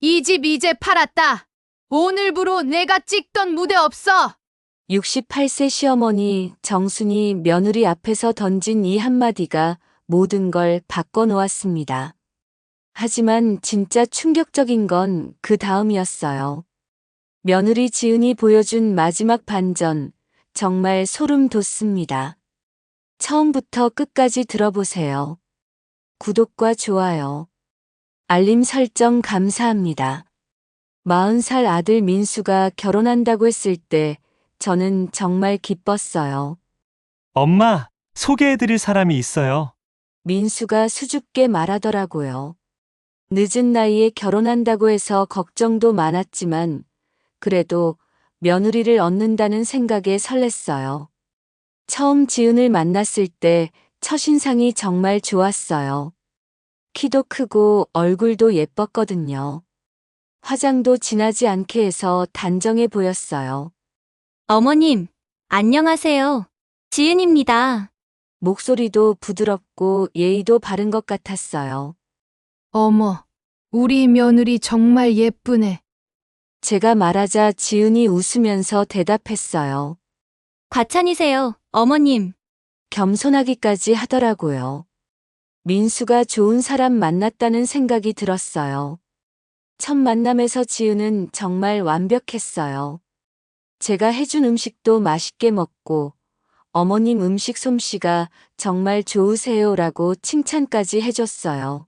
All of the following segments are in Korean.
이 집 이제 팔았다. 오늘부로 내가 찍던 무대 없어. 68세 시어머니 정순이 며느리 앞에서 던진 이 한마디가 모든 걸 바꿔놓았습니다. 하지만 진짜 충격적인 건 그 다음이었어요. 며느리 지은이 보여준 마지막 반전, 정말 소름 돋습니다. 처음부터 끝까지 들어보세요. 구독과 좋아요, 알림 설정 감사합니다. 40살 아들 민수가 결혼한다고 했을 때 저는 정말 기뻤어요. 엄마, 소개해드릴 사람이 있어요. 민수가 수줍게 말하더라고요. 늦은 나이에 결혼한다고 해서 걱정도 많았지만 그래도 며느리를 얻는다는 생각에 설렜어요. 처음 지은을 만났을 때 첫인상이 정말 좋았어요. 키도 크고 얼굴도 예뻤거든요. 화장도 진하지 않게 해서 단정해 보였어요. 어머님, 안녕하세요. 지은입니다. 목소리도 부드럽고 예의도 바른 것 같았어요. 어머, 우리 며느리 정말 예쁘네. 제가 말하자 지은이 웃으면서 대답했어요. 과찬이세요, 어머님. 겸손하기까지 하더라고요. 민수가 좋은 사람 만났다는 생각이 들었어요. 첫 만남에서 지은은 정말 완벽했어요. 제가 해준 음식도 맛있게 먹고 어머님 음식 솜씨가 정말 좋으세요라고 칭찬까지 해줬어요.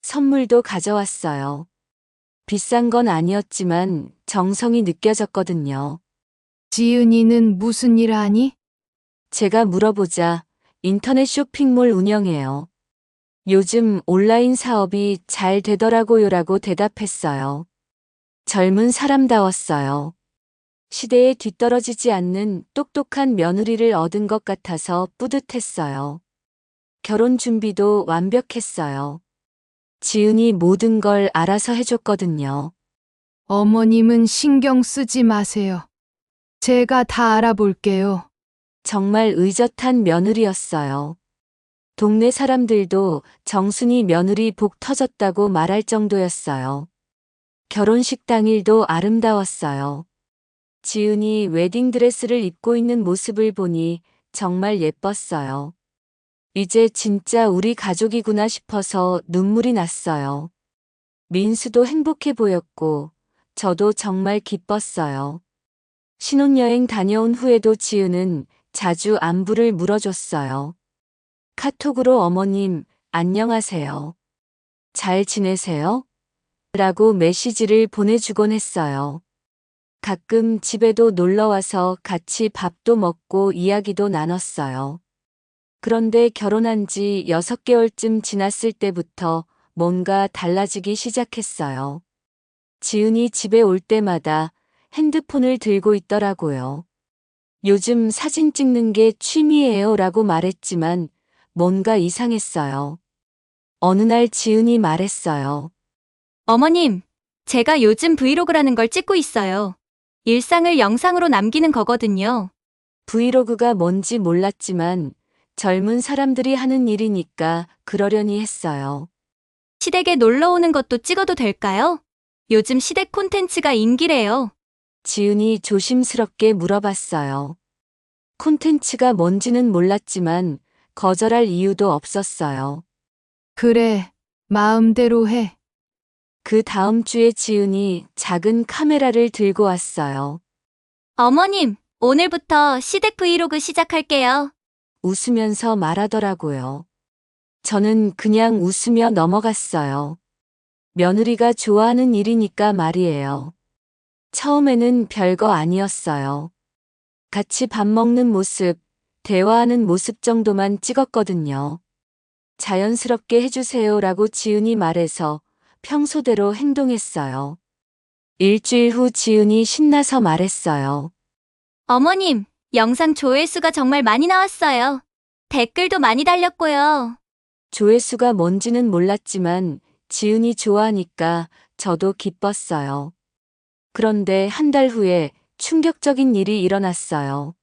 선물도 가져왔어요. 비싼 건 아니었지만 정성이 느껴졌거든요. 지은이는 무슨 일 하니? 제가 물어보자 인터넷 쇼핑몰 운영해요. 요즘 온라인 사업이 잘 되더라고요라고 대답했어요. 젊은 사람다웠어요. 시대에 뒤떨어지지 않는 똑똑한 며느리를 얻은 것 같아서 뿌듯했어요. 결혼 준비도 완벽했어요. 지은이 모든 걸 알아서 해줬거든요. 어머님은 신경 쓰지 마세요. 제가 다 알아볼게요. 정말 의젓한 며느리였어요. 동네 사람들도 정순이 며느리 복 터졌다고 말할 정도였어요. 결혼식 당일도 아름다웠어요. 지은이 웨딩드레스를 입고 있는 모습을 보니 정말 예뻤어요. 이제 진짜 우리 가족이구나 싶어서 눈물이 났어요. 민수도 행복해 보였고 저도 정말 기뻤어요. 신혼여행 다녀온 후에도 지은은 자주 안부를 물어줬어요. 카톡으로 어머님, 안녕하세요. 잘 지내세요? 라고 메시지를 보내주곤 했어요. 가끔 집에도 놀러와서 같이 밥도 먹고 이야기도 나눴어요. 그런데 결혼한 지 6개월쯤 지났을 때부터 뭔가 달라지기 시작했어요. 지은이 집에 올 때마다 핸드폰을 들고 있더라고요. 요즘 사진 찍는 게 취미예요 라고 말했지만 뭔가 이상했어요. 어느 날 지은이 말했어요. 어머님, 제가 요즘 브이로그라는 걸 찍고 있어요. 일상을 영상으로 남기는 거거든요. 브이로그가 뭔지 몰랐지만 젊은 사람들이 하는 일이니까 그러려니 했어요. 시댁에 놀러 오는 것도 찍어도 될까요? 요즘 시댁 콘텐츠가 인기래요. 지은이 조심스럽게 물어봤어요. 콘텐츠가 뭔지는 몰랐지만 거절할 이유도 없었어요. 그래, 마음대로 해. 그 다음 주에 지은이 작은 카메라를 들고 왔어요. 어머님, 오늘부터 시댁 브이로그 시작할게요. 웃으면서 말하더라고요. 저는 그냥 웃으며 넘어갔어요. 며느리가 좋아하는 일이니까 말이에요. 처음에는 별거 아니었어요. 같이 밥 먹는 모습, 대화하는 모습 정도만 찍었거든요. 자연스럽게 해주세요라고 지은이 말해서 평소대로 행동했어요. 일주일 후 지은이 신나서 말했어요. 어머님, 영상 조회수가 정말 많이 나왔어요. 댓글도 많이 달렸고요. 조회수가 뭔지는 몰랐지만 지은이 좋아하니까 저도 기뻤어요. 그런데 한 달 후에 충격적인 일이 일어났어요.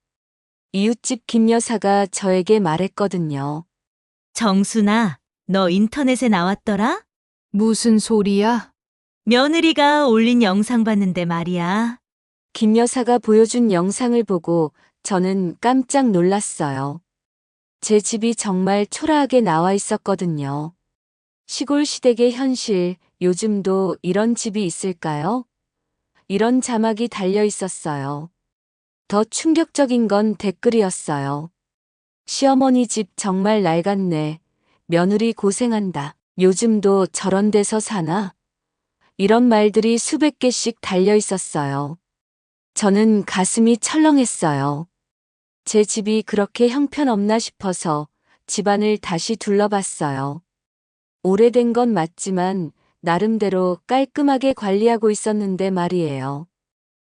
이웃집 김 여사가 저에게 말했거든요. 정순아, 너 인터넷에 나왔더라? 무슨 소리야? 며느리가 올린 영상 봤는데 말이야. 김 여사가 보여준 영상을 보고 저는 깜짝 놀랐어요. 제 집이 정말 초라하게 나와 있었거든요. 시골 시댁의 현실, 요즘도 이런 집이 있을까요? 이런 자막이 달려 있었어요. 더 충격적인 건 댓글이었어요. 시어머니 집 정말 낡았네. 며느리 고생한다. 요즘도 저런 데서 사나? 이런 말들이 수백 개씩 달려 있었어요. 저는 가슴이 철렁했어요. 제 집이 그렇게 형편없나 싶어서 집안을 다시 둘러봤어요. 오래된 건 맞지만 나름대로 깔끔하게 관리하고 있었는데 말이에요.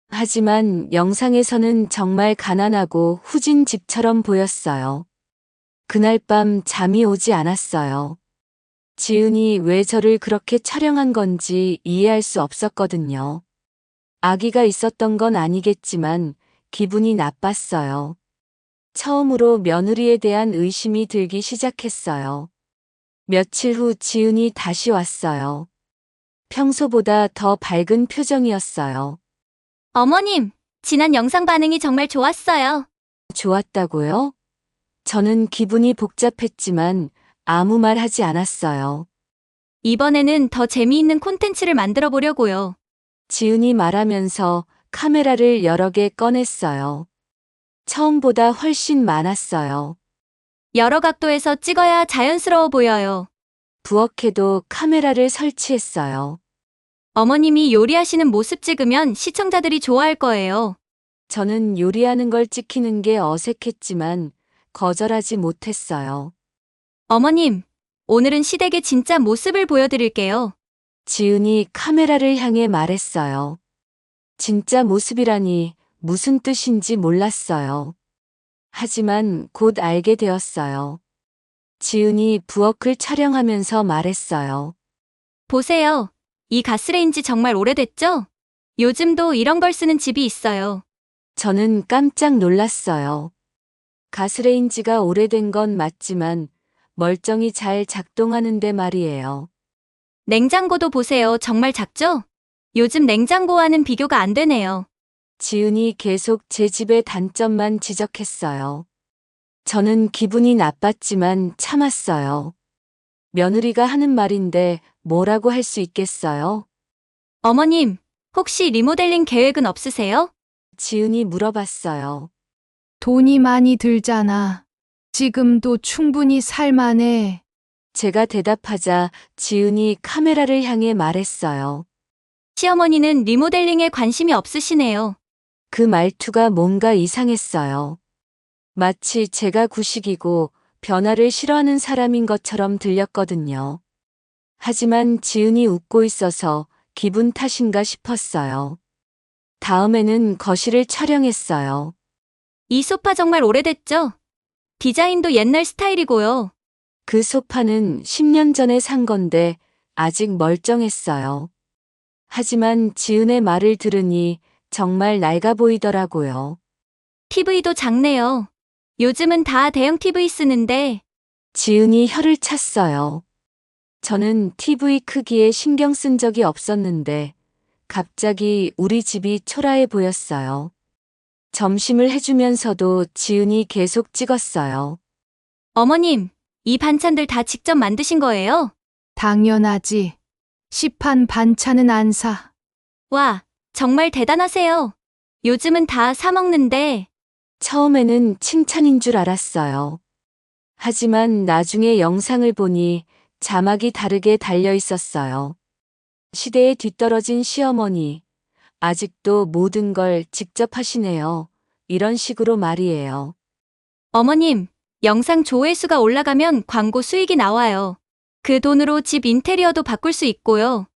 하지만 영상에서는 정말 가난하고 후진 집처럼 보였어요. 그날 밤 잠이 오지 않았어요. 지은이 왜 저를 그렇게 촬영한 건지 이해할 수 없었거든요. 아기가 있었던 건 아니겠지만 기분이 나빴어요. 처음으로 며느리에 대한 의심이 들기 시작했어요. 며칠 후 지은이 다시 왔어요. 평소보다 더 밝은 표정이었어요. 어머님, 지난 영상 반응이 정말 좋았어요. 좋았다고요? 저는 기분이 복잡했지만 아무 말 하지 않았어요. 이번에는 더 재미있는 콘텐츠를 만들어 보려고요. 지은이 말하면서 카메라를 여러 개 꺼냈어요. 처음보다 훨씬 많았어요. 여러 각도에서 찍어야 자연스러워 보여요. 부엌에도 카메라를 설치했어요. 어머님이 요리하시는 모습 찍으면 시청자들이 좋아할 거예요. 저는 요리하는 걸 찍히는 게 어색했지만 거절하지 못했어요. 어머님, 오늘은 시댁의 진짜 모습을 보여드릴게요. 지은이 카메라를 향해 말했어요. 진짜 모습이라니 무슨 뜻인지 몰랐어요. 하지만 곧 알게 되었어요. 지은이 부엌을 촬영하면서 말했어요. 보세요. 이 가스레인지 정말 오래됐죠? 요즘도 이런 걸 쓰는 집이 있어요. 저는 깜짝 놀랐어요. 가스레인지가 오래된 건 맞지만 멀쩡히 잘 작동하는데 말이에요. 냉장고도 보세요. 정말 작죠? 요즘 냉장고와는 비교가 안 되네요. 지은이 계속 제 집의 단점만 지적했어요. 저는 기분이 나빴지만 참았어요. 며느리가 하는 말인데 뭐라고 할 수 있겠어요? 어머님, 혹시 리모델링 계획은 없으세요? 지은이 물어봤어요. 돈이 많이 들잖아. 지금도 충분히 살만해. 제가 대답하자 지은이 카메라를 향해 말했어요. 시어머니는 리모델링에 관심이 없으시네요. 그 말투가 뭔가 이상했어요. 마치 제가 구식이고 변화를 싫어하는 사람인 것처럼 들렸거든요. 하지만 지은이 웃고 있어서 기분 탓인가 싶었어요. 다음에는 거실을 촬영했어요. 이 소파 정말 오래됐죠? 디자인도 옛날 스타일이고요. 그 소파는 10년 전에 산 건데 아직 멀쩡했어요. 하지만 지은의 말을 들으니 정말 낡아 보이더라고요. TV도 작네요. 요즘은 다 대형 TV 쓰는데 지은이 혀를 찼어요. 저는 TV 크기에 신경 쓴 적이 없었는데 갑자기 우리 집이 초라해 보였어요. 점심을 해주면서도 지은이 계속 찍었어요. 어머님, 이 반찬들 다 직접 만드신 거예요? 당연하지. 시판 반찬은 안 사. 와, 정말 대단하세요. 요즘은 다 사 먹는데 처음에는 칭찬인 줄 알았어요. 하지만 나중에 영상을 보니 자막이 다르게 달려 있었어요. 시대에 뒤떨어진 시어머니, 아직도 모든 걸 직접 하시네요. 이런 식으로 말이에요. 어머님, 영상 조회수가 올라가면 광고 수익이 나와요. 그 돈으로 집 인테리어도 바꿀 수 있고요.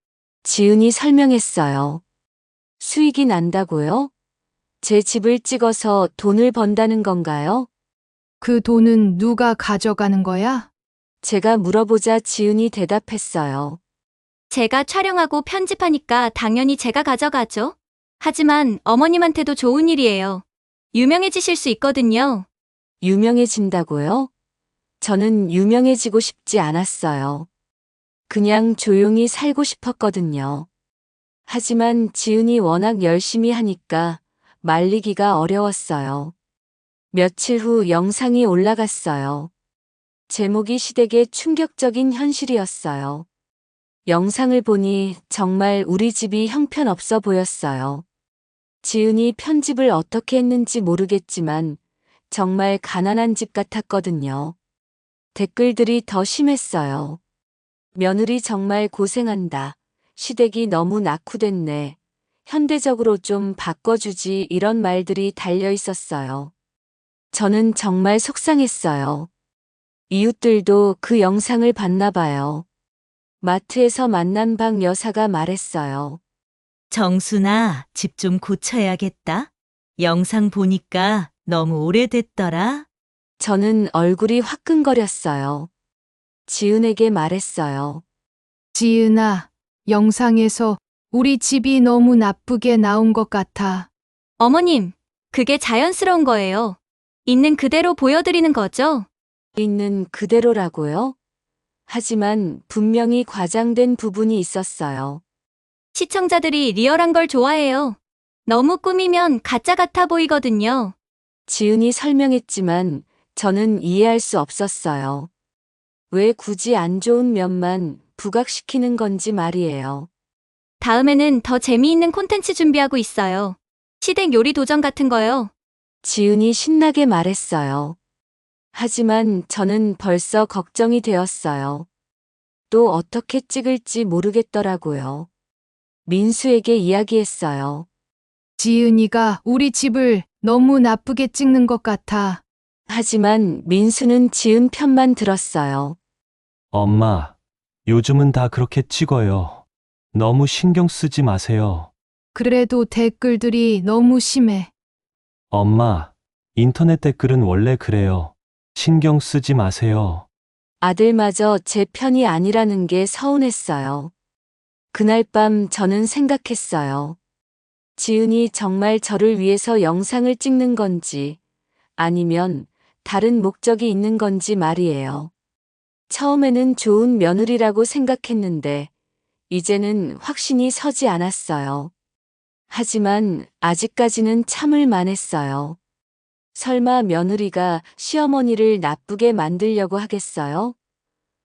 지은이 설명했어요. 수익이 난다고요? 제 집을 찍어서 돈을 번다는 건가요? 그 돈은 누가 가져가는 거야? 제가 물어보자 지은이 대답했어요. 제가 촬영하고 편집하니까 당연히 제가 가져가죠. 하지만 어머님한테도 좋은 일이에요. 유명해지실 수 있거든요. 유명해진다고요? 저는 유명해지고 싶지 않았어요. 그냥 조용히 살고 싶었거든요. 하지만 지은이 워낙 열심히 하니까 말리기가 어려웠어요. 며칠 후 영상이 올라갔어요. 제목이 시댁의 충격적인 현실이었어요. 영상을 보니 정말 우리 집이 형편없어 보였어요. 지은이 편집을 어떻게 했는지 모르겠지만 정말 가난한 집 같았거든요. 댓글들이 더 심했어요. 며느리 정말 고생한다. 시댁이 너무 낙후됐네. 현대적으로 좀 바꿔주지, 이런 말들이 달려 있었어요. 저는 정말 속상했어요. 이웃들도 그 영상을 봤나 봐요. 마트에서 만난 박 여사가 말했어요. 정순아, 집 좀 고쳐야겠다. 영상 보니까 너무 오래됐더라. 저는 얼굴이 화끈거렸어요. 지은에게 말했어요. 지은아, 영상에서 우리 집이 너무 나쁘게 나온 것 같아. 어머님, 그게 자연스러운 거예요. 있는 그대로 보여드리는 거죠? 있는 그대로라고요? 하지만 분명히 과장된 부분이 있었어요. 시청자들이 리얼한 걸 좋아해요. 너무 꾸미면 가짜 같아 보이거든요. 지은이 설명했지만 저는 이해할 수 없었어요. 왜 굳이 안 좋은 면만 부각시키는 건지 말이에요. 다음에는 더 재미있는 콘텐츠 준비하고 있어요. 시댁 요리 도전 같은 거요. 지은이 신나게 말했어요. 하지만 저는 벌써 걱정이 되었어요. 또 어떻게 찍을지 모르겠더라고요. 민수에게 이야기했어요. 지은이가 우리 집을 너무 나쁘게 찍는 것 같아. 하지만 민수는 지은 편만 들었어요. 엄마, 요즘은 다 그렇게 찍어요. 너무 신경 쓰지 마세요. 그래도 댓글들이 너무 심해. 엄마, 인터넷 댓글은 원래 그래요. 신경 쓰지 마세요. 아들마저 제 편이 아니라는 게 서운했어요. 그날 밤 저는 생각했어요. 지은이 정말 저를 위해서 영상을 찍는 건지 아니면 다른 목적이 있는 건지 말이에요. 처음에는 좋은 며느리라고 생각했는데 이제는 확신이 서지 않았어요. 하지만 아직까지는 참을 만했어요. 설마 며느리가 시어머니를 나쁘게 만들려고 하겠어요?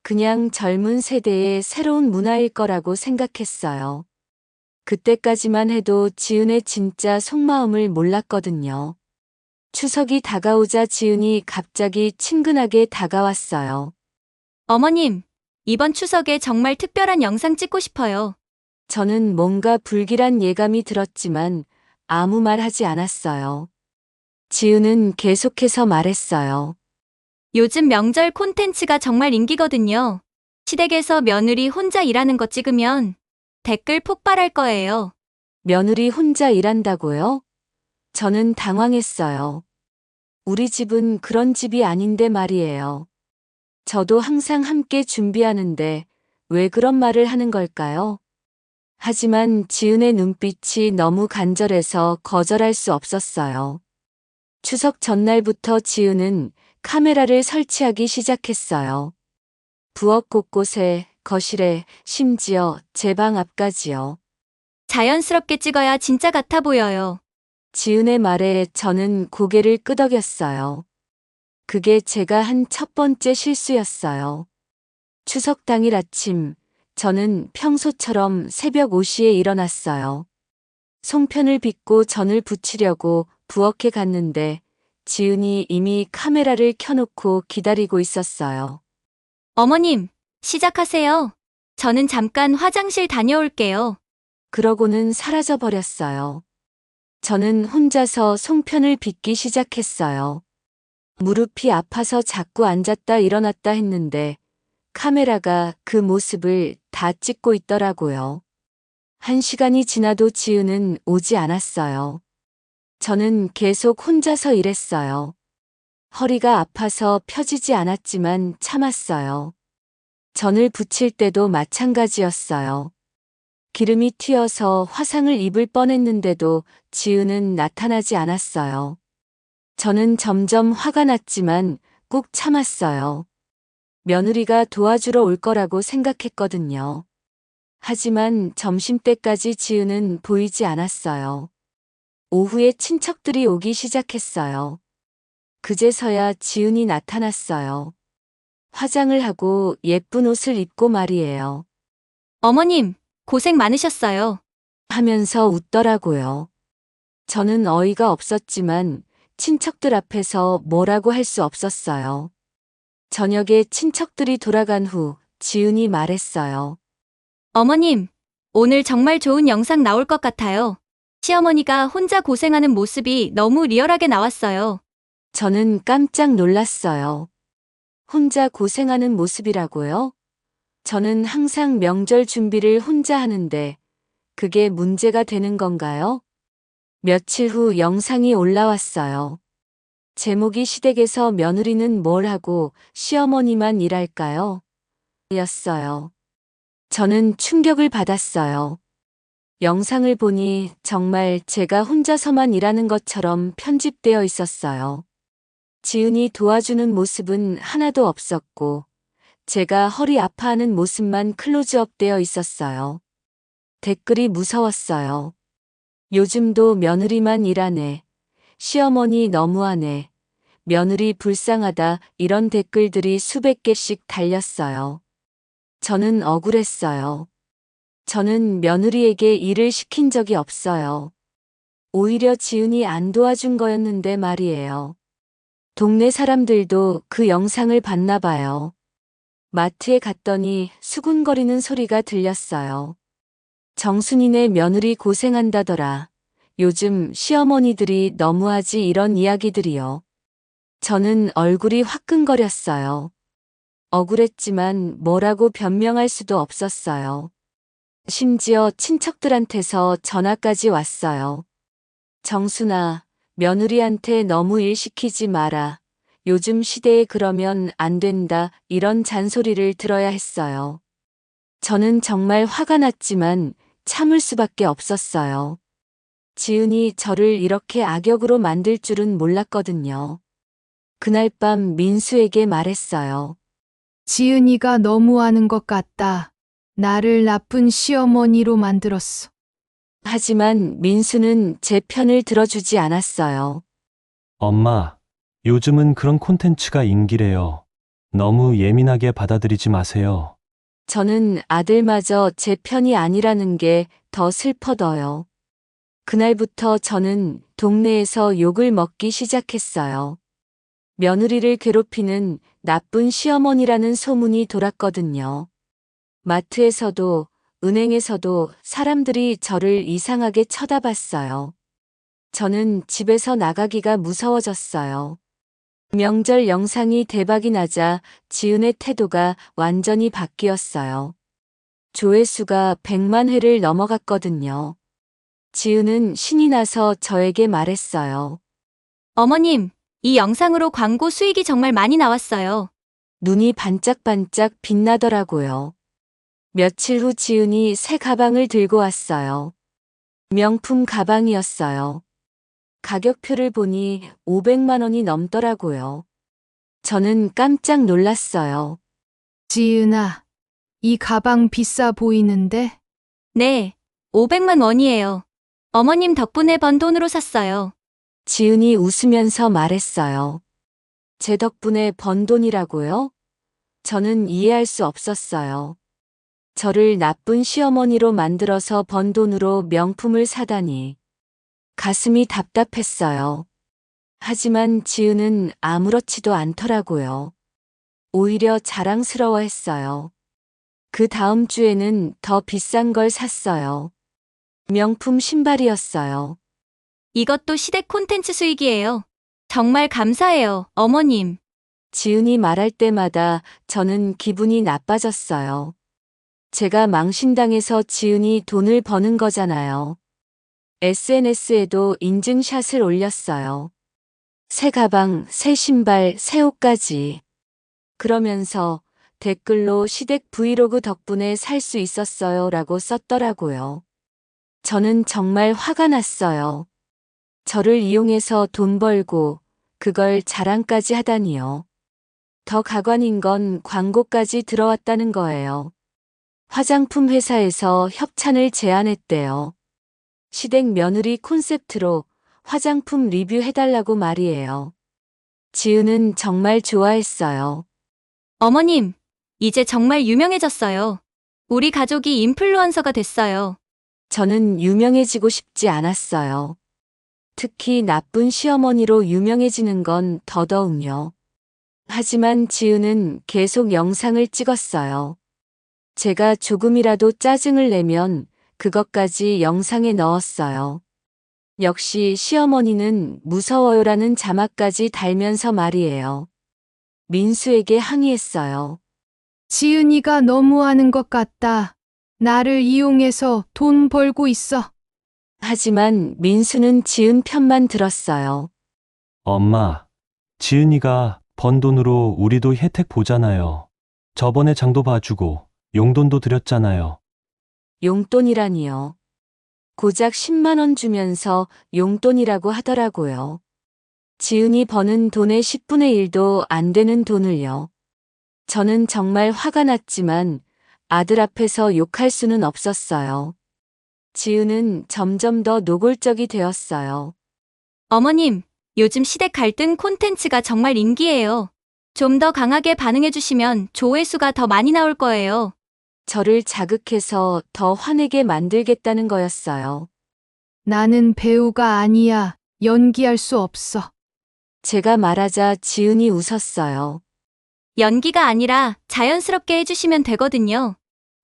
그냥 젊은 세대의 새로운 문화일 거라고 생각했어요. 그때까지만 해도 지은의 진짜 속마음을 몰랐거든요. 추석이 다가오자 지은이 갑자기 친근하게 다가왔어요. 어머님, 이번 추석에 정말 특별한 영상 찍고 싶어요. 저는 뭔가 불길한 예감이 들었지만 아무 말 하지 않았어요. 지은은 계속해서 말했어요. 요즘 명절 콘텐츠가 정말 인기거든요. 시댁에서 며느리 혼자 일하는 거 찍으면 댓글 폭발할 거예요. 며느리 혼자 일한다고요? 저는 당황했어요. 우리 집은 그런 집이 아닌데 말이에요. 저도 항상 함께 준비하는데 왜 그런 말을 하는 걸까요? 하지만 지은의 눈빛이 너무 간절해서 거절할 수 없었어요. 추석 전날부터 지은은 카메라를 설치하기 시작했어요. 부엌 곳곳에, 거실에, 심지어 제 방 앞까지요. 자연스럽게 찍어야 진짜 같아 보여요. 지은의 말에 저는 고개를 끄덕였어요. 그게 제가 한 첫 번째 실수였어요. 추석 당일 아침, 저는 평소처럼 새벽 5시에 일어났어요. 송편을 빚고 전을 부치려고 부엌에 갔는데 지은이 이미 카메라를 켜놓고 기다리고 있었어요. 어머님, 시작하세요. 저는 잠깐 화장실 다녀올게요. 그러고는 사라져 버렸어요. 저는 혼자서 송편을 빚기 시작했어요. 무릎이 아파서 자꾸 앉았다 일어났다 했는데 카메라가 그 모습을 다 찍고 있더라고요. 1시간이 지나도 지은은 오지 않았어요. 저는 계속 혼자서 일했어요. 허리가 아파서 펴지지 않았지만 참았어요. 전을 부칠 때도 마찬가지였어요. 기름이 튀어서 화상을 입을 뻔했는데도 지은은 나타나지 않았어요. 저는 점점 화가 났지만 꾹 참았어요. 며느리가 도와주러 올 거라고 생각했거든요. 하지만 점심때까지 지은은 보이지 않았어요. 오후에 친척들이 오기 시작했어요. 그제서야 지은이 나타났어요. 화장을 하고 예쁜 옷을 입고 말이에요. 어머님, 고생 많으셨어요. 하면서 웃더라고요. 저는 어이가 없었지만 친척들 앞에서 뭐라고 할 수 없었어요. 저녁에 친척들이 돌아간 후 지은이 말했어요. 어머님, 오늘 정말 좋은 영상 나올 것 같아요. 시어머니가 혼자 고생하는 모습이 너무 리얼하게 나왔어요. 저는 깜짝 놀랐어요. 혼자 고생하는 모습이라고요? 저는 항상 명절 준비를 혼자 하는데 그게 문제가 되는 건가요? 며칠 후 영상이 올라왔어요. 제목이 시댁에서 며느리는 뭘 하고 시어머니만 일할까요? 였어요. 저는 충격을 받았어요. 영상을 보니 정말 제가 혼자서만 일하는 것처럼 편집되어 있었어요. 지은이 도와주는 모습은 하나도 없었고 제가 허리 아파하는 모습만 클로즈업 되어 있었어요. 댓글이 무서웠어요. 요즘도 며느리만 일하네. 시어머니 너무하네. 며느리 불쌍하다. 이런 댓글들이 수백 개씩 달렸어요. 저는 억울했어요. 저는 며느리에게 일을 시킨 적이 없어요. 오히려 지은이 안 도와준 거였는데 말이에요. 동네 사람들도 그 영상을 봤나 봐요. 마트에 갔더니 수군거리는 소리가 들렸어요. 정순이네 며느리 고생한다더라. 요즘 시어머니들이 너무하지 이런 이야기들이요. 저는 얼굴이 화끈거렸어요. 억울했지만 뭐라고 변명할 수도 없었어요. 심지어 친척들한테서 전화까지 왔어요. 정순아, 며느리한테 너무 일 시키지 마라. 요즘 시대에 그러면 안 된다. 이런 잔소리를 들어야 했어요. 저는 정말 화가 났지만 참을 수밖에 없었어요. 지은이 저를 이렇게 악역으로 만들 줄은 몰랐거든요. 그날 밤 민수에게 말했어요. 지은이가 너무하는 것 같다. 나를 나쁜 시어머니로 만들었어. 하지만 민수는 제 편을 들어주지 않았어요. 엄마, 요즘은 그런 콘텐츠가 인기래요. 너무 예민하게 받아들이지 마세요. 저는 아들마저 제 편이 아니라는 게 더 슬퍼져요. 그날부터 저는 동네에서 욕을 먹기 시작했어요. 며느리를 괴롭히는 나쁜 시어머니라는 소문이 돌았거든요. 마트에서도 은행에서도 사람들이 저를 이상하게 쳐다봤어요. 저는 집에서 나가기가 무서워졌어요. 명절 영상이 대박이 나자 지은의 태도가 완전히 바뀌었어요. 조회수가 100만 회를 넘어갔거든요. 지은은 신이 나서 저에게 말했어요. 어머님, 이 영상으로 광고 수익이 정말 많이 나왔어요. 눈이 반짝반짝 빛나더라고요. 며칠 후 지은이 새 가방을 들고 왔어요. 명품 가방이었어요. 가격표를 보니 500만 원이 넘더라고요. 저는 깜짝 놀랐어요. 지은아, 이 가방 비싸 보이는데? 네, 500만 원이에요. 어머님 덕분에 번 돈으로 샀어요. 지은이 웃으면서 말했어요. 제 덕분에 번 돈이라고요? 저는 이해할 수 없었어요. 저를 나쁜 시어머니로 만들어서 번 돈으로 명품을 사다니. 가슴이 답답했어요. 하지만 지은은 아무렇지도 않더라고요. 오히려 자랑스러워했어요. 그 다음 주에는 더 비싼 걸 샀어요. 명품 신발이었어요. 이것도 시댁 콘텐츠 수익이에요. 정말 감사해요, 어머님. 지은이 말할 때마다 저는 기분이 나빠졌어요. 제가 망신당해서 지은이 돈을 버는 거잖아요. SNS에도 인증샷을 올렸어요. 새 가방, 새 신발, 새 옷까지. 그러면서 댓글로 시댁 브이로그 덕분에 살 수 있었어요 라고 썼더라고요. 저는 정말 화가 났어요. 저를 이용해서 돈 벌고 그걸 자랑까지 하다니요. 더 가관인 건 광고까지 들어왔다는 거예요. 화장품 회사에서 협찬을 제안했대요. 시댁 며느리 콘셉트로 화장품 리뷰해달라고 말이에요. 지은은 정말 좋아했어요. 어머님, 이제 정말 유명해졌어요. 우리 가족이 인플루언서가 됐어요. 저는 유명해지고 싶지 않았어요. 특히 나쁜 시어머니로 유명해지는 건 더더욱요. 하지만 지은은 계속 영상을 찍었어요. 제가 조금이라도 짜증을 내면 그것까지 영상에 넣었어요. 역시 시어머니는 무서워요라는 자막까지 달면서 말이에요. 민수에게 항의했어요. 지은이가 너무하는 것 같다. 나를 이용해서 돈 벌고 있어. 하지만 민수는 지은 편만 들었어요. 엄마, 지은이가 번 돈으로 우리도 혜택 보잖아요. 저번에 장도 봐주고 용돈도 드렸잖아요. 용돈이라니요. 고작 10만 원 주면서 용돈이라고 하더라고요. 지은이 버는 돈의 10분의 1도 안 되는 돈을요. 저는 정말 화가 났지만 아들 앞에서 욕할 수는 없었어요. 지은은 점점 더 노골적이 되었어요. 어머님, 요즘 시댁 갈등 콘텐츠가 정말 인기예요. 좀 더 강하게 반응해주시면 조회수가 더 많이 나올 거예요. 저를 자극해서 더 화내게 만들겠다는 거였어요. 나는 배우가 아니야. 연기할 수 없어. 제가 말하자 지은이 웃었어요. 연기가 아니라 자연스럽게 해주시면 되거든요.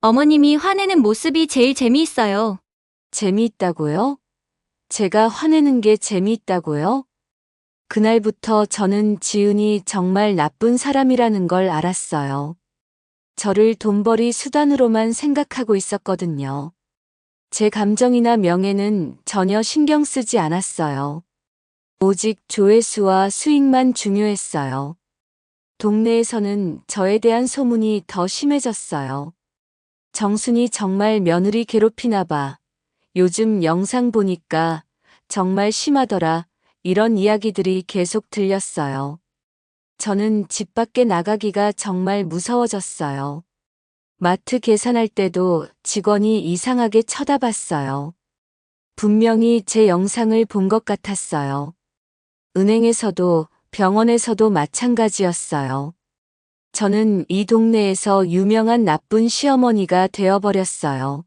어머님이 화내는 모습이 제일 재미있어요. 재미있다고요? 제가 화내는 게 재미있다고요? 그날부터 저는 지은이 정말 나쁜 사람이라는 걸 알았어요. 저를 돈벌이 수단으로만 생각하고 있었거든요. 제 감정이나 명예는 전혀 신경 쓰지 않았어요. 오직 조회수와 수익만 중요했어요. 동네에서는 저에 대한 소문이 더 심해졌어요. 정순이 정말 며느리 괴롭히나 봐. 요즘 영상 보니까 정말 심하더라. 이런 이야기들이 계속 들렸어요. 저는 집 밖에 나가기가 정말 무서워졌어요. 마트 계산할 때도 직원이 이상하게 쳐다봤어요. 분명히 제 영상을 본 것 같았어요. 은행에서도 병원에서도 마찬가지였어요. 저는 이 동네에서 유명한 나쁜 시어머니가 되어버렸어요.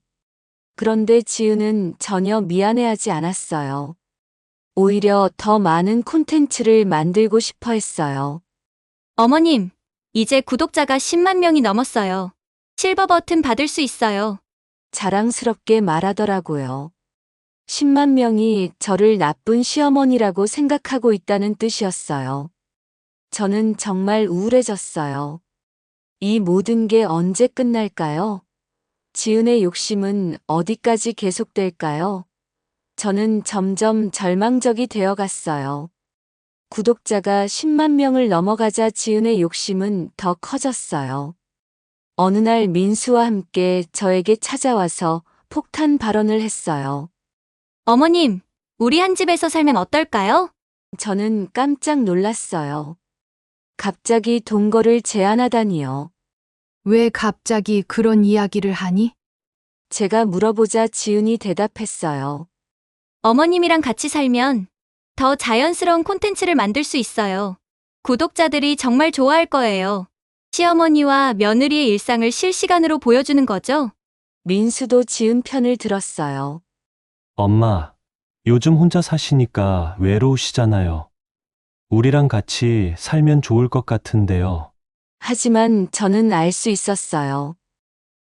그런데 지은은 전혀 미안해하지 않았어요. 오히려 더 많은 콘텐츠를 만들고 싶어 했어요. 어머님, 이제 구독자가 10만 명이 넘었어요. 실버 버튼 받을 수 있어요. 자랑스럽게 말하더라고요. 10만 명이 저를 나쁜 시어머니라고 생각하고 있다는 뜻이었어요. 저는 정말 우울해졌어요. 이 모든 게 언제 끝날까요? 지은의 욕심은 어디까지 계속될까요? 저는 점점 절망적이 되어 갔어요. 구독자가 10만 명을 넘어가자 지은의 욕심은 더 커졌어요. 어느 날 민수와 함께 저에게 찾아와서 폭탄 발언을 했어요. 어머님, 우리 한 집에서 살면 어떨까요? 저는 깜짝 놀랐어요. 갑자기 동거를 제안하다니요. 왜 갑자기 그런 이야기를 하니? 제가 물어보자 지은이 대답했어요. 어머님이랑 같이 살면 더 자연스러운 콘텐츠를 만들 수 있어요. 구독자들이 정말 좋아할 거예요. 시어머니와 며느리의 일상을 실시간으로 보여주는 거죠? 민수도 지은 편을 들었어요. 엄마, 요즘 혼자 사시니까 외로우시잖아요. 우리랑 같이 살면 좋을 것 같은데요. 하지만 저는 알 수 있었어요.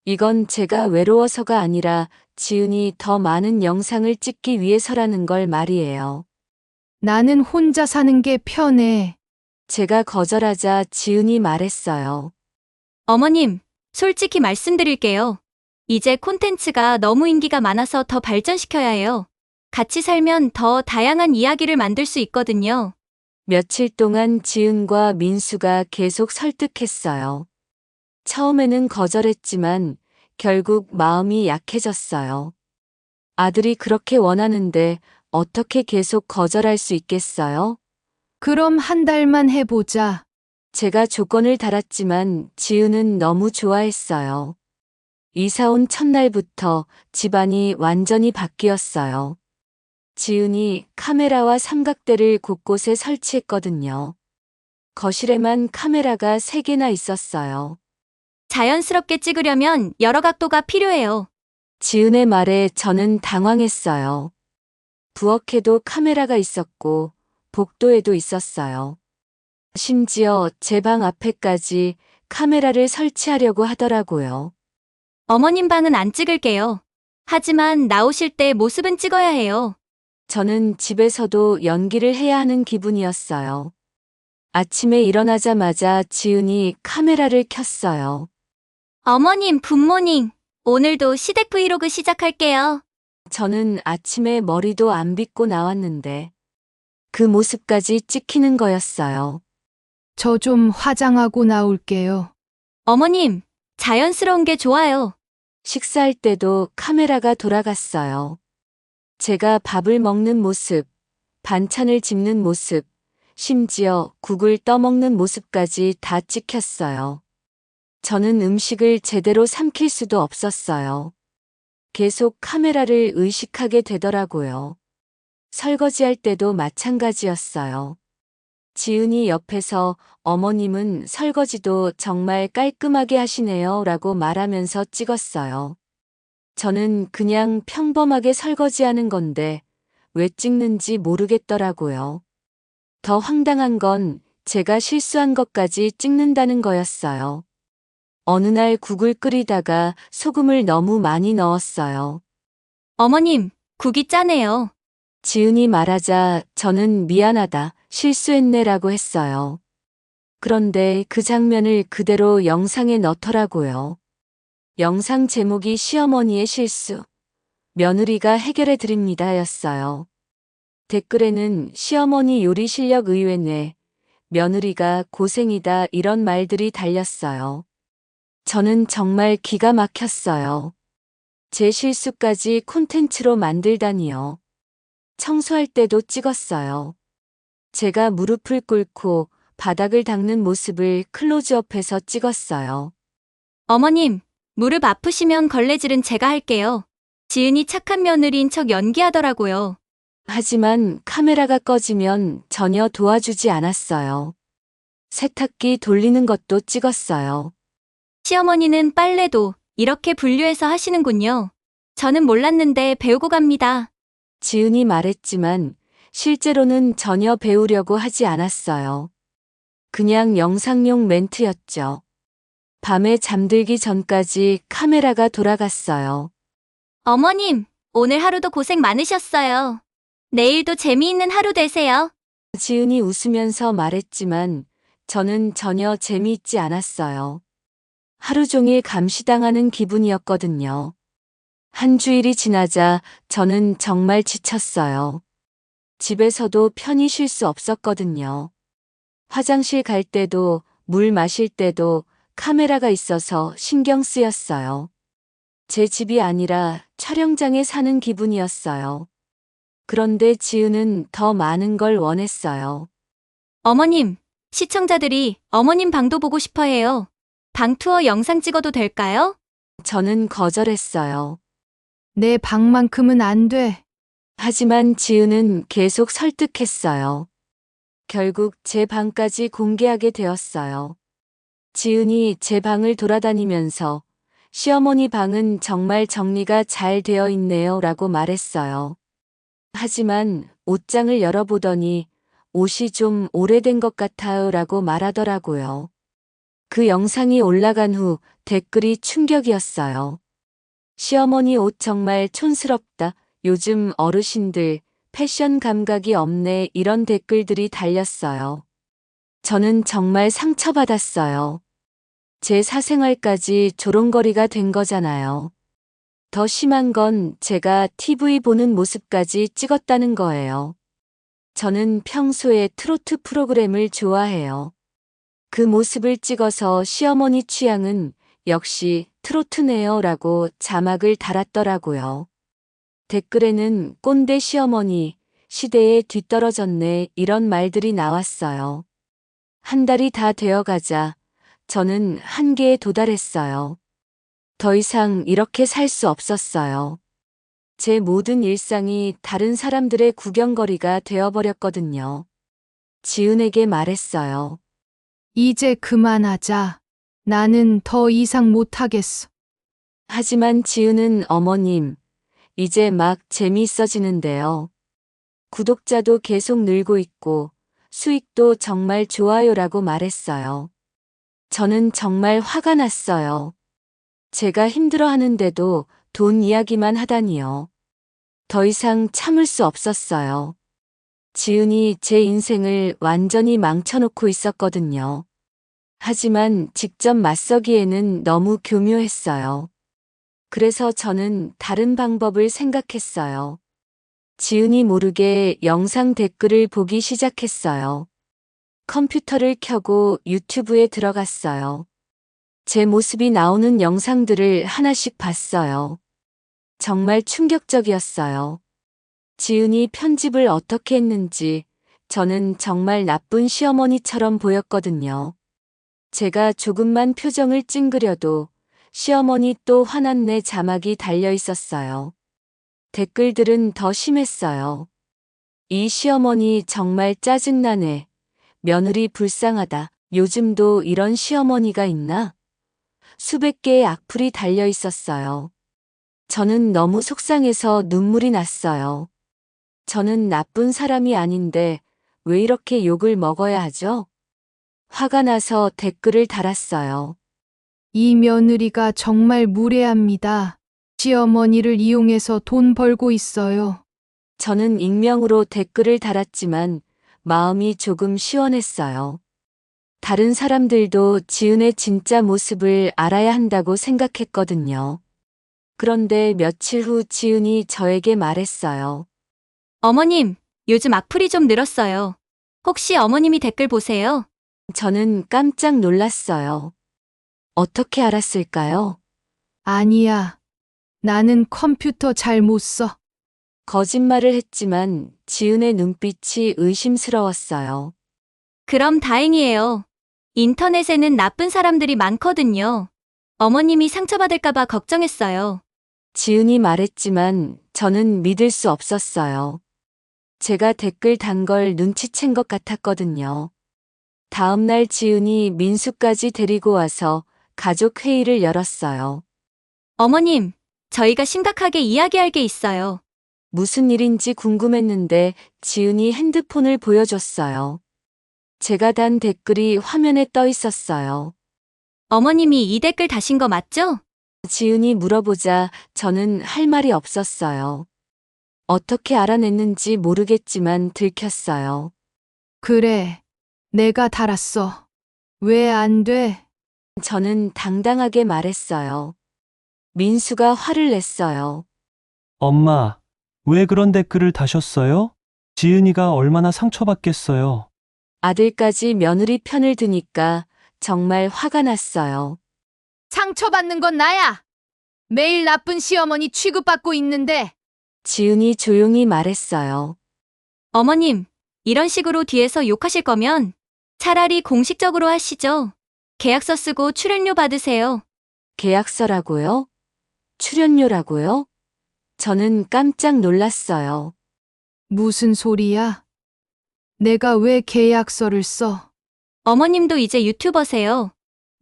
이건 제가 외로워서가 아니라 지은이 더 많은 영상을 찍기 위해서라는 걸 말이에요. 나는 혼자 사는 게 편해. 제가 거절하자 지은이 말했어요. 어머님, 솔직히 말씀드릴게요. 이제 콘텐츠가 너무 인기가 많아서 더 발전시켜야 해요. 같이 살면 더 다양한 이야기를 만들 수 있거든요. 며칠 동안 지은과 민수가 계속 설득했어요. 처음에는 거절했지만 결국 마음이 약해졌어요. 아들이 그렇게 원하는데 어떻게 계속 거절할 수 있겠어요? 그럼 한 달만 해보자. 제가 조건을 달았지만 지은은 너무 좋아했어요. 이사 온 첫날부터 집안이 완전히 바뀌었어요. 지은이 카메라와 삼각대를 곳곳에 설치했거든요. 거실에만 카메라가 3개나 있었어요. 자연스럽게 찍으려면 여러 각도가 필요해요. 지은의 말에 저는 당황했어요. 부엌에도 카메라가 있었고 복도에도 있었어요. 심지어 제 방 앞에까지 카메라를 설치하려고 하더라고요. 어머님 방은 안 찍을게요. 하지만 나오실 때 모습은 찍어야 해요. 저는 집에서도 연기를 해야 하는 기분이었어요. 아침에 일어나자마자 지은이 카메라를 켰어요. 어머님, 굿모닝. 오늘도 시댁 브이로그 시작할게요. 저는 아침에 머리도 안 빗고 나왔는데 그 모습까지 찍히는 거였어요. 저 좀 화장하고 나올게요. 어머님, 자연스러운 게 좋아요. 식사할 때도 카메라가 돌아갔어요. 제가 밥을 먹는 모습, 반찬을 집는 모습, 심지어 국을 떠먹는 모습까지 다 찍혔어요. 저는 음식을 제대로 삼킬 수도 없었어요. 계속 카메라를 의식하게 되더라고요. 설거지할 때도 마찬가지였어요. 지은이 옆에서 어머님은 설거지도 정말 깔끔하게 하시네요 라고 말하면서 찍었어요. 저는 그냥 평범하게 설거지하는 건데 왜 찍는지 모르겠더라고요. 더 황당한 건 제가 실수한 것까지 찍는다는 거였어요. 어느 날 국을 끓이다가 소금을 너무 많이 넣었어요. 어머님, 국이 짜네요. 지은이 말하자 저는 미안하다, 실수했네라고 했어요. 그런데 그 장면을 그대로 영상에 넣더라고요. 영상 제목이 시어머니의 실수, 며느리가 해결해 드립니다 였어요. 댓글에는 시어머니 요리 실력 의외네, 며느리가 고생이다 이런 말들이 달렸어요. 저는 정말 기가 막혔어요. 제 실수까지 콘텐츠로 만들다니요. 청소할 때도 찍었어요. 제가 무릎을 꿇고 바닥을 닦는 모습을 클로즈업해서 찍었어요. 어머님, 무릎 아프시면 걸레질은 제가 할게요. 지은이 착한 며느리인 척 연기하더라고요. 하지만 카메라가 꺼지면 전혀 도와주지 않았어요. 세탁기 돌리는 것도 찍었어요. 시어머니는 빨래도 이렇게 분류해서 하시는군요. 저는 몰랐는데 배우고 갑니다. 지은이 말했지만 실제로는 전혀 배우려고 하지 않았어요. 그냥 영상용 멘트였죠. 밤에 잠들기 전까지 카메라가 돌아갔어요. 어머님, 오늘 하루도 고생 많으셨어요. 내일도 재미있는 하루 되세요. 지은이 웃으면서 말했지만 저는 전혀 재미있지 않았어요. 하루 종일 감시당하는 기분이었거든요. 한 주일이 지나자 저는 정말 지쳤어요. 집에서도 편히 쉴 수 없었거든요. 화장실 갈 때도 물 마실 때도 카메라가 있어서 신경 쓰였어요. 제 집이 아니라 촬영장에 사는 기분이었어요. 그런데 지은은 더 많은 걸 원했어요. 어머님, 시청자들이 어머님 방도 보고 싶어 해요. 방 투어 영상 찍어도 될까요? 저는 거절했어요. 내 방만큼은 안 돼. 하지만 지은은 계속 설득했어요. 결국 제 방까지 공개하게 되었어요. 지은이 제 방을 돌아다니면서 시어머니 방은 정말 정리가 잘 되어 있네요 라고 말했어요. 하지만 옷장을 열어보더니 옷이 좀 오래된 것 같아요 라고 말하더라고요. 그 영상이 올라간 후 댓글이 충격이었어요. 시어머니 옷 정말 촌스럽다. 요즘 어르신들 패션 감각이 없네. 이런 댓글들이 달렸어요. 저는 정말 상처받았어요. 제 사생활까지 조롱거리가 된 거잖아요. 더 심한 건 제가 TV 보는 모습까지 찍었다는 거예요. 저는 평소에 트로트 프로그램을 좋아해요. 그 모습을 찍어서 시어머니 취향은 역시 트로트네요 라고 자막을 달았더라고요. 댓글에는 꼰대 시어머니, 시대에 뒤떨어졌네 이런 말들이 나왔어요. 한 달이 다 되어가자 저는 한계에 도달했어요. 더 이상 이렇게 살 수 없었어요. 제 모든 일상이 다른 사람들의 구경거리가 되어버렸거든요. 지은에게 말했어요. 이제 그만하자. 나는 더 이상 못하겠어. 하지만 지은은 어머님, 이제 막 재미있어지는데요. 구독자도 계속 늘고 있고 수익도 정말 좋아요라고 말했어요. 저는 정말 화가 났어요. 제가 힘들어하는데도 돈 이야기만 하다니요. 더 이상 참을 수 없었어요. 지은이 제 인생을 완전히 망쳐놓고 있었거든요. 하지만 직접 맞서기에는 너무 교묘했어요. 그래서 저는 다른 방법을 생각했어요. 지은이 모르게 영상 댓글을 보기 시작했어요. 컴퓨터를 켜고 유튜브에 들어갔어요. 제 모습이 나오는 영상들을 하나씩 봤어요. 정말 충격적이었어요. 지은이 편집을 어떻게 했는지 저는 정말 나쁜 시어머니처럼 보였거든요. 제가 조금만 표정을 찡그려도 시어머니 또 화났네 자막이 달려 있었어요. 댓글들은 더 심했어요. 이 시어머니 정말 짜증나네. 며느리 불쌍하다. 요즘도 이런 시어머니가 있나? 수백 개의 악플이 달려 있었어요. 저는 너무 속상해서 눈물이 났어요. 저는 나쁜 사람이 아닌데 왜 이렇게 욕을 먹어야 하죠? 화가 나서 댓글을 달았어요. 이 며느리가 정말 무례합니다. 시어머니를 이용해서 돈 벌고 있어요. 저는 익명으로 댓글을 달았지만 마음이 조금 시원했어요. 다른 사람들도 지은의 진짜 모습을 알아야 한다고 생각했거든요. 그런데 며칠 후 지은이 저에게 말했어요. 어머님, 요즘 악플이 좀 늘었어요. 혹시 어머님이 댓글 보세요? 저는 깜짝 놀랐어요. 어떻게 알았을까요? 아니야. 나는 컴퓨터 잘 못 써. 거짓말을 했지만 지은의 눈빛이 의심스러웠어요. 그럼 다행이에요. 인터넷에는 나쁜 사람들이 많거든요. 어머님이 상처받을까봐 걱정했어요. 지은이 말했지만 저는 믿을 수 없었어요. 제가 댓글 단 걸 눈치챈 것 같았거든요. 다음 날 지은이 민수까지 데리고 와서 가족 회의를 열었어요. 어머님, 저희가 심각하게 이야기할 게 있어요. 무슨 일인지 궁금했는데 지은이 핸드폰을 보여줬어요. 제가 단 댓글이 화면에 떠 있었어요. 어머님이 이 댓글 다신 거 맞죠? 지은이 물어보자 저는 할 말이 없었어요. 어떻게 알아냈는지 모르겠지만 들켰어요. 그래. 내가 달았어. 왜 안 돼? 저는 당당하게 말했어요. 민수가 화를 냈어요. 엄마, 왜 그런 댓글을 다셨어요? 지은이가 얼마나 상처받겠어요. 아들까지 며느리 편을 드니까 정말 화가 났어요. 상처받는 건 나야. 매일 나쁜 시어머니 취급받고 있는데. 지은이 조용히 말했어요. 어머님, 이런 식으로 뒤에서 욕하실 거면 차라리 공식적으로 하시죠. 계약서 쓰고 출연료 받으세요. 계약서라고요? 출연료라고요? 저는 깜짝 놀랐어요. 무슨 소리야? 내가 왜 계약서를 써? 어머님도 이제 유튜버세요.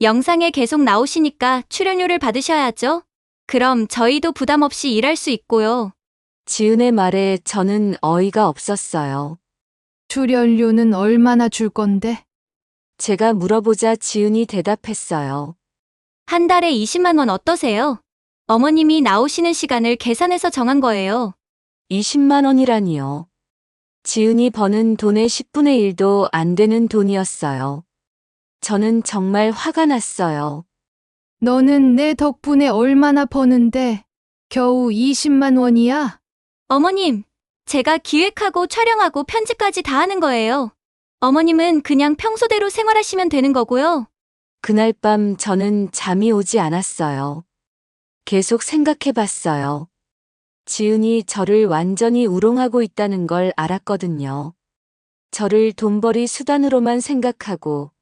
영상에 계속 나오시니까 출연료를 받으셔야죠. 그럼 저희도 부담 없이 일할 수 있고요. 지은의 말에 저는 어이가 없었어요. 출연료는 얼마나 줄 건데? 제가 물어보자 지은이 대답했어요. 한 달에 20만 원 어떠세요? 어머님이 나오시는 시간을 계산해서 정한 거예요. 20만 원이라니요. 지은이 버는 돈의 10분의 1도 안 되는 돈이었어요. 저는 정말 화가 났어요. 너는 내 덕분에 얼마나 버는데 겨우 20만 원이야? 어머님, 제가 기획하고 촬영하고 편집까지 다 하는 거예요. 어머님은 그냥 평소대로 생활하시면 되는 거고요. 그날 밤 저는 잠이 오지 않았어요. 계속 생각해 봤어요. 지은이 저를 완전히 우롱하고 있다는 걸 알았거든요. 저를 돈벌이 수단으로만 생각하고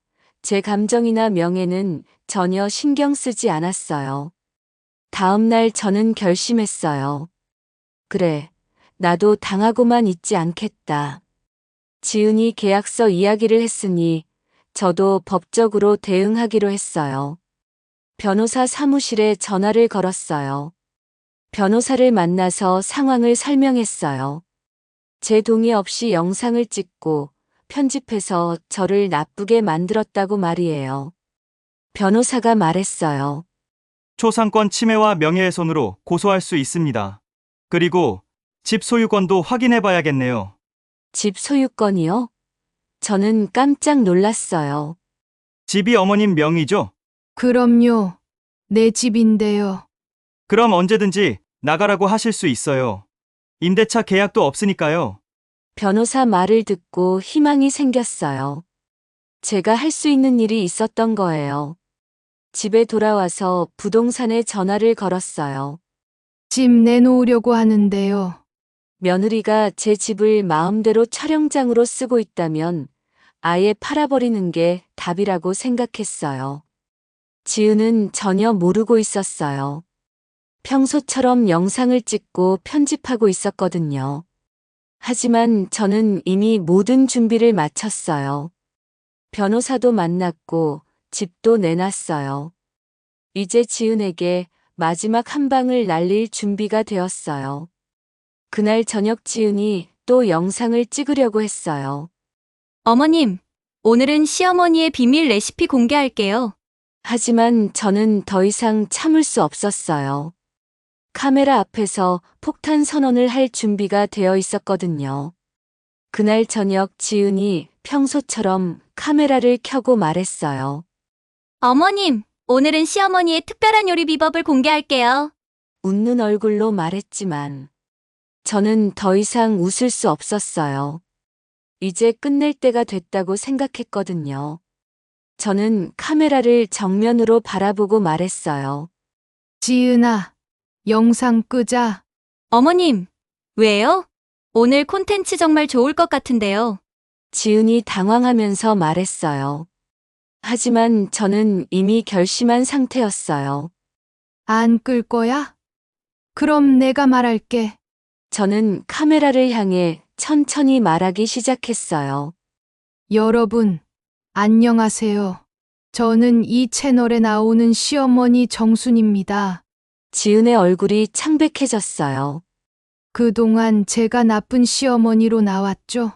제 감정이나 명예는 전혀 신경 쓰지 않았어요. 다음 날 저는 결심했어요. 그래, 나도 당하고만 있지 않겠다. 지은이 계약서 이야기를 했으니 저도 법적으로 대응하기로 했어요. 변호사 사무실에 전화를 걸었어요. 변호사를 만나서 상황을 설명했어요. 제 동의 없이 영상을 찍고 편집해서 저를 나쁘게 만들었다고 말이에요. 변호사가 말했어요. 초상권 침해와 명예훼손으로 고소할 수 있습니다. 그리고 집 소유권도 확인해 봐야겠네요. 집 소유권이요? 저는 깜짝 놀랐어요. 집이 어머님 명의죠? 그럼요. 내 집인데요. 그럼 언제든지 나가라고 하실 수 있어요. 임대차 계약도 없으니까요. 변호사 말을 듣고 희망이 생겼어요. 제가 할 수 있는 일이 있었던 거예요. 집에 돌아와서 부동산에 전화를 걸었어요. 집 내놓으려고 하는데요. 며느리가 제 집을 마음대로 촬영장으로 쓰고 있다면 아예 팔아버리는 게 답이라고 생각했어요. 지은은 전혀 모르고 있었어요. 평소처럼 영상을 찍고 편집하고 있었거든요. 하지만 저는 이미 모든 준비를 마쳤어요. 변호사도 만났고 집도 내놨어요. 이제 지은에게 마지막 한 방을 날릴 준비가 되었어요. 그날 저녁 지은이 또 영상을 찍으려고 했어요. 어머님, 오늘은 시어머니의 비밀 레시피 공개할게요. 하지만 저는 더 이상 참을 수 없었어요. 카메라 앞에서 폭탄 선언을 할 준비가 되어 있었거든요. 그날 저녁 지은이 평소처럼 카메라를 켜고 말했어요. 어머님, 오늘은 시어머니의 특별한 요리 비법을 공개할게요. 웃는 얼굴로 말했지만 저는 더 이상 웃을 수 없었어요. 이제 끝낼 때가 됐다고 생각했거든요. 저는 카메라를 정면으로 바라보고 말했어요. 지은아, 영상 끄자. 어머님, 왜요? 오늘 콘텐츠 정말 좋을 것 같은데요. 지은이 당황하면서 말했어요. 하지만 저는 이미 결심한 상태였어요. 안 끌 거야? 그럼 내가 말할게. 저는 카메라를 향해 천천히 말하기 시작했어요. 여러분, 안녕하세요. 저는 이 채널에 나오는 시어머니 정순입니다. 지은의 얼굴이 창백해졌어요. 그동안 제가 나쁜 시어머니로 나왔죠.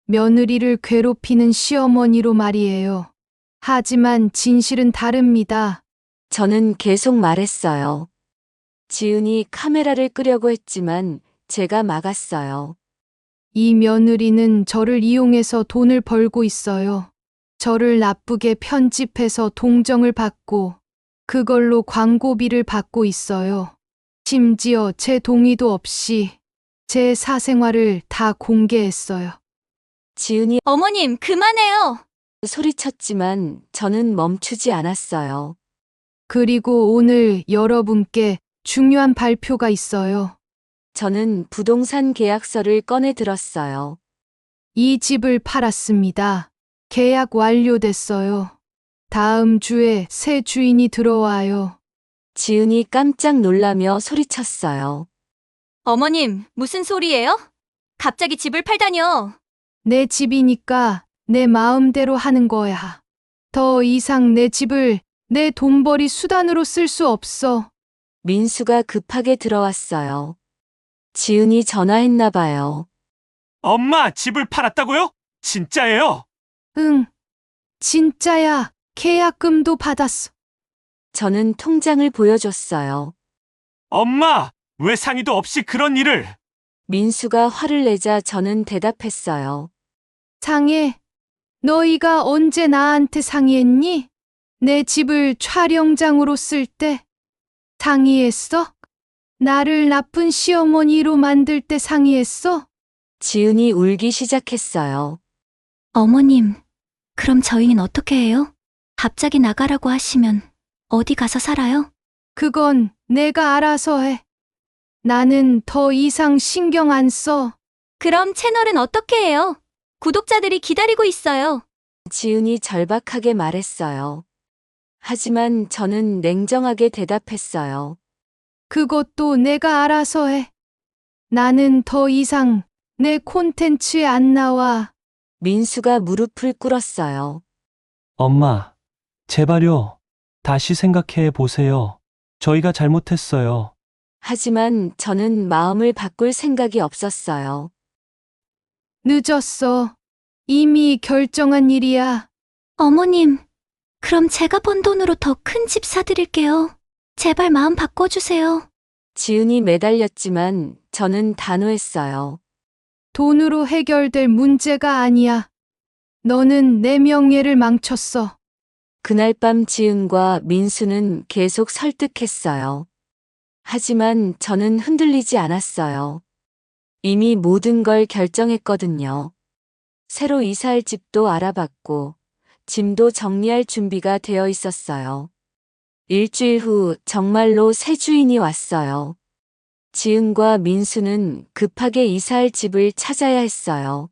며느리를 괴롭히는 시어머니로 말이에요. 하지만 진실은 다릅니다. 저는 계속 말했어요. 지은이 카메라를 끄려고 했지만 제가 막았어요. 이 며느리는 저를 이용해서 돈을 벌고 있어요. 저를 나쁘게 편집해서 동정을 받고 그걸로 광고비를 받고 있어요. 심지어 제 동의도 없이 제 사생활을 다 공개했어요. 지은이 어머님, 그만해요. 소리쳤지만 저는 멈추지 않았어요. 그리고 오늘 여러분께 중요한 발표가 있어요. 저는 부동산 계약서를 꺼내 들었어요. 이 집을 팔았습니다. 계약 완료됐어요. 다음 주에 새 주인이 들어와요. 지은이 깜짝 놀라며 소리쳤어요. 어머님, 무슨 소리예요? 갑자기 집을 팔다뇨. 내 집이니까 내 마음대로 하는 거야. 더 이상 내 집을 내 돈벌이 수단으로 쓸 수 없어. 민수가 급하게 들어왔어요. 지은이 전화했나 봐요. 엄마, 집을 팔았다고요? 진짜예요? 응, 진짜야. 계약금도 받았어. 저는 통장을 보여줬어요. 엄마, 왜 상의도 없이 그런 일을? 민수가 화를 내자 저는 대답했어요. 상해. 너희가 언제 나한테 상의했니? 내 집을 촬영장으로 쓸 때 상의했어? 나를 나쁜 시어머니로 만들 때 상의했어? 지은이 울기 시작했어요. 어머님, 그럼 저희는 어떻게 해요? 갑자기 나가라고 하시면 어디 가서 살아요? 그건 내가 알아서 해. 나는 더 이상 신경 안 써. 그럼 채널은 어떻게 해요? 구독자들이 기다리고 있어요. 지은이 절박하게 말했어요. 하지만 저는 냉정하게 대답했어요. 그것도 내가 알아서 해. 나는 더 이상 내 콘텐츠에 안 나와. 민수가 무릎을 꿇었어요. 엄마, 제발요. 다시 생각해 보세요. 저희가 잘못했어요. 하지만 저는 마음을 바꿀 생각이 없었어요. 늦었어. 이미 결정한 일이야. 어머님, 그럼 제가 번 돈으로 더 큰 집 사드릴게요. 제발 마음 바꿔주세요. 지은이 매달렸지만 저는 단호했어요. 돈으로 해결될 문제가 아니야. 너는 내 명예를 망쳤어. 그날 밤 지은과 민수는 계속 설득했어요. 하지만 저는 흔들리지 않았어요. 이미 모든 걸 결정했거든요. 새로 이사할 집도 알아봤고, 짐도 정리할 준비가 되어 있었어요. 일주일 후 정말로 새 주인이 왔어요. 지은과 민수는 급하게 이사할 집을 찾아야 했어요.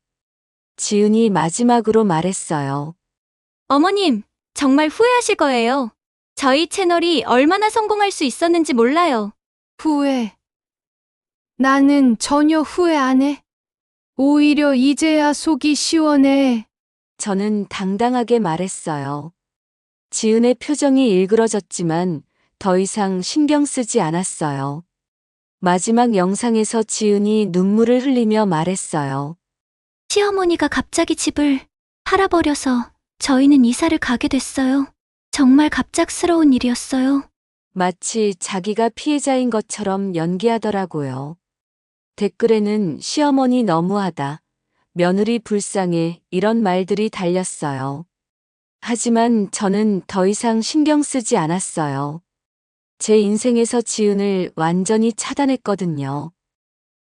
지은이 마지막으로 말했어요. 어머님, 정말 후회하실 거예요. 저희 채널이 얼마나 성공할 수 있었는지 몰라요. 후회. 나는 전혀 후회 안 해. 오히려 이제야 속이 시원해. 저는 당당하게 말했어요. 지은의 표정이 일그러졌지만 더 이상 신경 쓰지 않았어요. 마지막 영상에서 지은이 눈물을 흘리며 말했어요. 시어머니가 갑자기 집을 팔아버려서 저희는 이사를 가게 됐어요. 정말 갑작스러운 일이었어요. 마치 자기가 피해자인 것처럼 연기하더라고요. 댓글에는 시어머니 너무하다, 며느리 불쌍해 이런 말들이 달렸어요. 하지만 저는 더 이상 신경 쓰지 않았어요. 제 인생에서 지은을 완전히 차단했거든요.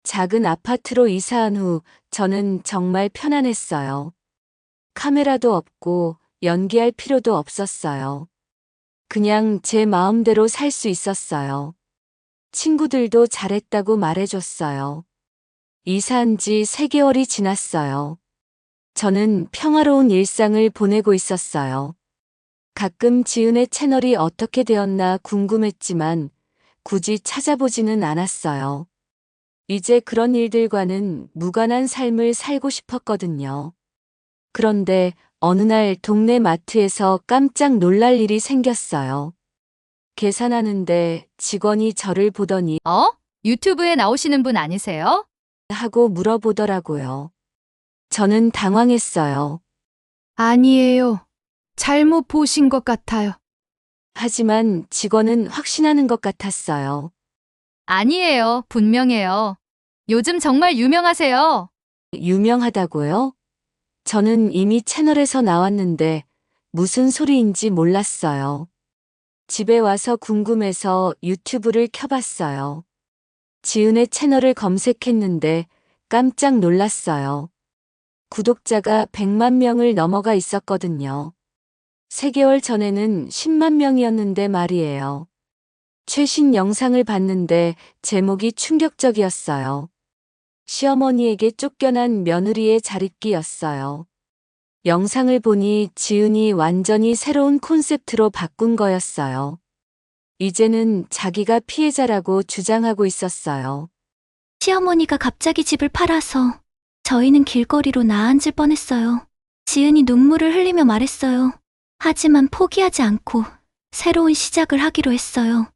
작은 아파트로 이사한 후 저는 정말 편안했어요. 카메라도 없고 연기할 필요도 없었어요. 그냥 제 마음대로 살 수 있었어요. 친구들도 잘했다고 말해줬어요. 이사한 지 3개월이 지났어요. 저는 평화로운 일상을 보내고 있었어요. 가끔 지은의 채널이 어떻게 되었나 궁금했지만 굳이 찾아보지는 않았어요. 이제 그런 일들과는 무관한 삶을 살고 싶었거든요. 그런데 어느 날 동네 마트에서 깜짝 놀랄 일이 생겼어요. 계산하는데 직원이 저를 보더니 유튜브에 나오시는 분 아니세요? 하고 물어보더라고요. 저는 당황했어요. 아니에요. 잘못 보신 것 같아요. 하지만 직원은 확신하는 것 같았어요. 아니에요. 분명해요. 요즘 정말 유명하세요. 유명하다고요? 저는 이미 채널에서 나왔는데 무슨 소리인지 몰랐어요. 집에 와서 궁금해서 유튜브를 켜봤어요. 지은의 채널을 검색했는데 깜짝 놀랐어요. 구독자가 100만 명을 넘어가 있었거든요. 3개월 전에는 10만 명이었는데 말이에요. 최신 영상을 봤는데 제목이 충격적이었어요. 시어머니에게 쫓겨난 며느리의 자립기였어요. 영상을 보니 지은이 완전히 새로운 콘셉트로 바꾼 거였어요. 이제는 자기가 피해자라고 주장하고 있었어요. 시어머니가 갑자기 집을 팔아서 저희는 길거리로 나앉을 뻔했어요. 지은이 눈물을 흘리며 말했어요. 하지만 포기하지 않고 새로운 시작을 하기로 했어요.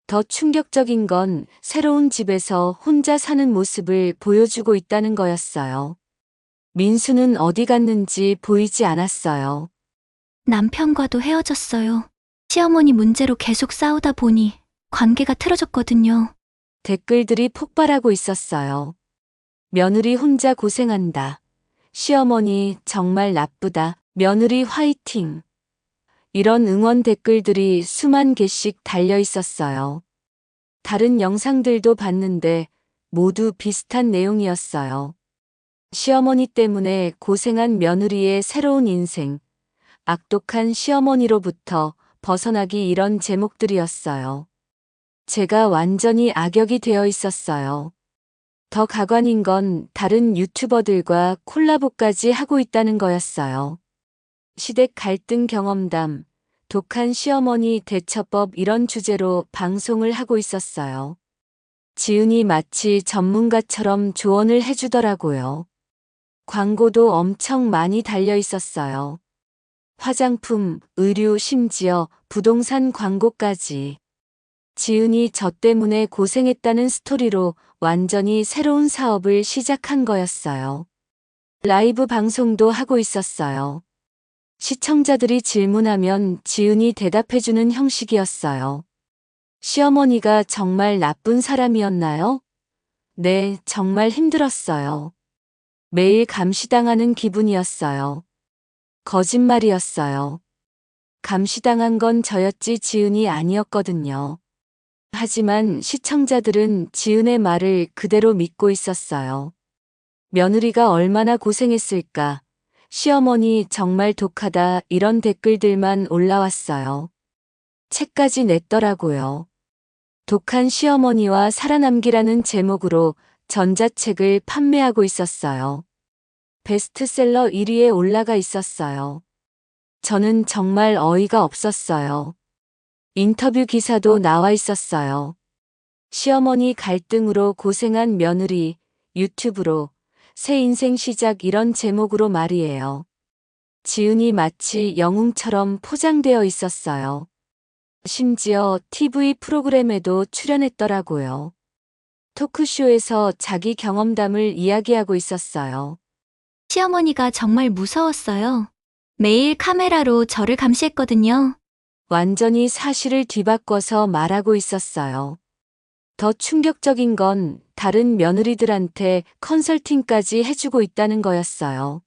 더 충격적인 건 새로운 집에서 혼자 사는 모습을 보여주고 있다는 거였어요. 민수는 어디 갔는지 보이지 않았어요. 남편과도 헤어졌어요. 시어머니 문제로 계속 싸우다 보니 관계가 틀어졌거든요. 댓글들이 폭발하고 있었어요. 며느리 혼자 고생한다. 시어머니 정말 나쁘다. 며느리 화이팅. 이런 응원 댓글들이 수만 개씩 달려 있었어요. 다른 영상들도 봤는데 모두 비슷한 내용이었어요. 시어머니 때문에 고생한 며느리의 새로운 인생, 악독한 시어머니로부터 벗어나기 이런 제목들이었어요. 제가 완전히 악역이 되어 있었어요. 더 가관인 건 다른 유튜버들과 콜라보까지 하고 있다는 거였어요. 시댁 갈등 경험담, 독한 시어머니 대처법 이런 주제로 방송을 하고 있었어요. 지은이 마치 전문가처럼 조언을 해주더라고요. 광고도 엄청 많이 달려 있었어요. 화장품, 의류, 심지어 부동산 광고까지. 지은이 저 때문에 고생했다는 스토리로 완전히 새로운 사업을 시작한 거였어요. 라이브 방송도 하고 있었어요. 시청자들이 질문하면 지은이 대답해주는 형식이었어요. 시어머니가 정말 나쁜 사람이었나요? 네, 정말 힘들었어요. 매일 감시당하는 기분이었어요. 거짓말이었어요. 감시당한 건 저였지 지은이 아니었거든요. 하지만 시청자들은 지은의 말을 그대로 믿고 있었어요. 며느리가 얼마나 고생했을까? 시어머니 정말 독하다 이런 댓글들만 올라왔어요. 책까지 냈더라고요. 독한 시어머니와 살아남기라는 제목으로 전자책을 판매하고 있었어요. 베스트셀러 1위에 올라가 있었어요. 저는 정말 어이가 없었어요. 인터뷰 기사도 나와 있었어요. 시어머니 갈등으로 고생한 며느리, 유튜브로 새 인생 시작 이런 제목으로 말이에요. 지은이 마치 영웅처럼 포장되어 있었어요. 심지어 TV 프로그램에도 출연했더라고요. 토크쇼에서 자기 경험담을 이야기하고 있었어요. 시어머니가 정말 무서웠어요. 매일 카메라로 저를 감시했거든요. 완전히 사실을 뒤바꿔서 말하고 있었어요. 더 충격적인 건 다른 며느리들한테 컨설팅까지 해주고 있다는 거였어요.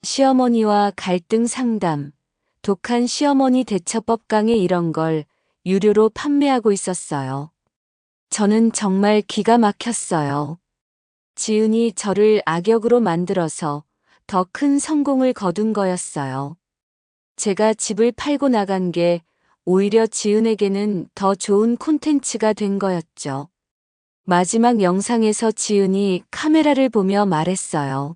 시어머니와 갈등 상담, 독한 시어머니 대처법 강의 이런 걸 유료로 판매하고 있었어요. 저는 정말 기가 막혔어요. 지은이 저를 악역으로 만들어서 더 큰 성공을 거둔 거였어요. 제가 집을 팔고 나간 게 오히려 지은에게는 더 좋은 콘텐츠가 된 거였죠. 마지막 영상에서 지은이 카메라를 보며 말했어요.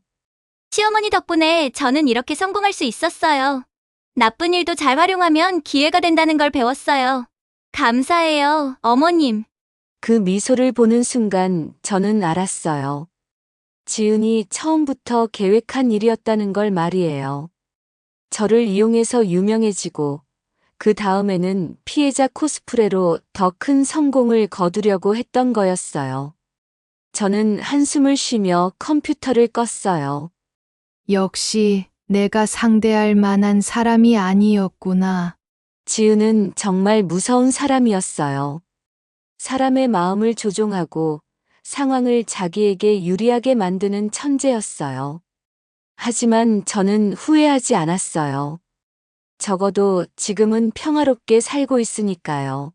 시어머니 덕분에 저는 이렇게 성공할 수 있었어요. 나쁜 일도 잘 활용하면 기회가 된다는 걸 배웠어요. 감사해요, 어머님. 그 미소를 보는 순간 저는 알았어요. 지은이 처음부터 계획한 일이었다는 걸 말이에요. 저를 이용해서 유명해지고 그 다음에는 피해자 코스프레로 더 큰 성공을 거두려고 했던 거였어요. 저는 한숨을 쉬며 컴퓨터를 껐어요. 역시 내가 상대할 만한 사람이 아니었구나. 지은은 정말 무서운 사람이었어요. 사람의 마음을 조종하고 상황을 자기에게 유리하게 만드는 천재였어요. 하지만 저는 후회하지 않았어요. 적어도 지금은 평화롭게 살고 있으니까요.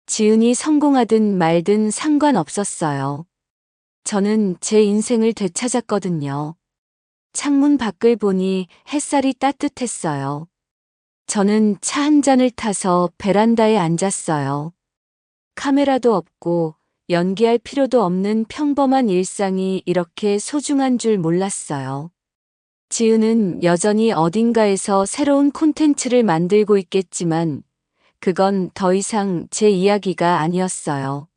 지은이 성공하든 말든 상관없었어요. 저는 제 인생을 되찾았거든요. 창문 밖을 보니 햇살이 따뜻했어요. 저는 차 한 잔을 타서 베란다에 앉았어요. 카메라도 없고 연기할 필요도 없는 평범한 일상이 이렇게 소중한 줄 몰랐어요. 지은은 여전히 어딘가에서 새로운 콘텐츠를 만들고 있겠지만 그건 더 이상 제 이야기가 아니었어요.